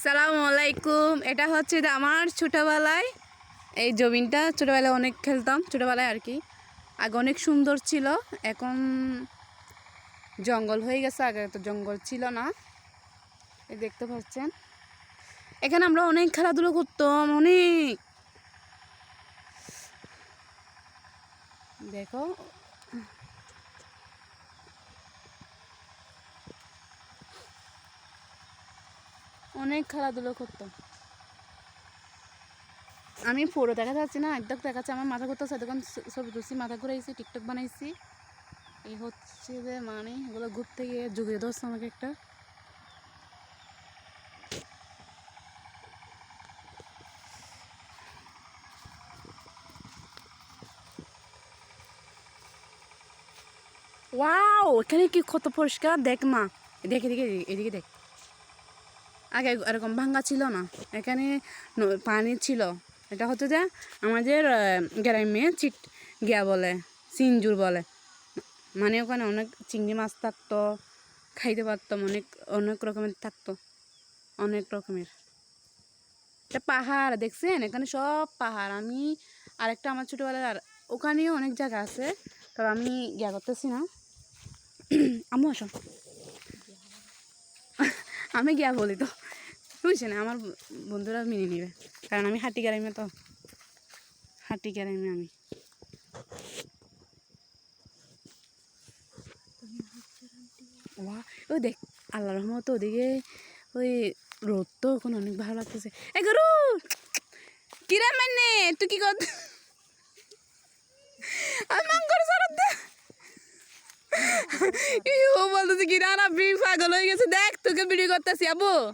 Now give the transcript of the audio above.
সালামু আলাইকুম। এটা হচ্ছে যে আমার ছোটোবেলায় এই জমিনটা ছোটোবেলায় অনেক খেলতাম, ছোটোবেলায় আর কি। আগে অনেক সুন্দর ছিল, এখন জঙ্গল হয়ে গেছে। আগে তো জঙ্গল ছিল না, এই দেখতে পাচ্ছেন। এখানে আমরা অনেক খেলাধুলো করতাম, অনেক। দেখো অনেক খেলাধুলো করতাম আমি। পুরো দেখা যাচ্ছে না, একদম দেখাচ্ছে। আমার মাথা ঘুরতেছে, তখন ছবি তুলছি, মাথা ঘুরাইছি, টিকটক বানাইছি। এই হচ্ছে যে মানে এগুলো ঘুরতে গিয়ে জুগিয়ে ধরছে আমাকে একটা। ওয়াও, এখানে কি কত পরিষ্কার! দেখ মা, দেখ এদিকে, এদিকে দেখ। আগে এরকম ভাঙ্গা ছিল না, এখানে পানি ছিল। এটা হচ্ছে যে আমাদের গ্রামে চিট গিয়া বলে, সিনজুর বলে। মানে ওখানে অনেক চিংড়ি মাছ থাকতো, খাইতে পারতাম, অনেক অনেক রকমের থাকতো, অনেক রকমের। এটা পাহাড় দেখছেন, এখানে সব পাহাড়। আমি আরেকটা আমার ছোটোবেলার আর ওখানেও অনেক জায়গা আছে, তবে আমি গিয়া করতেছি না। আম্মু আসো, আমি গিয়া বলি তো বুঝছে না, আমার বন্ধুরা মেনে নেবে, কারণ আমি হাঁটি গ্রামে, তো হাঁটি গ্রামে আমি। ওই দেখ, আল্লাহ রহমত ওদিকে ওই রোদ, তো এখন অনেক ভালো লাগতেছে। এ গরু কিরা মানে তুই কি কর, আমি মাংকর সারত দে। ও বলতেছে কিরা, না পাগল হয়ে গেছে। দেখ তোকে ভিডিও করতেছি আবু।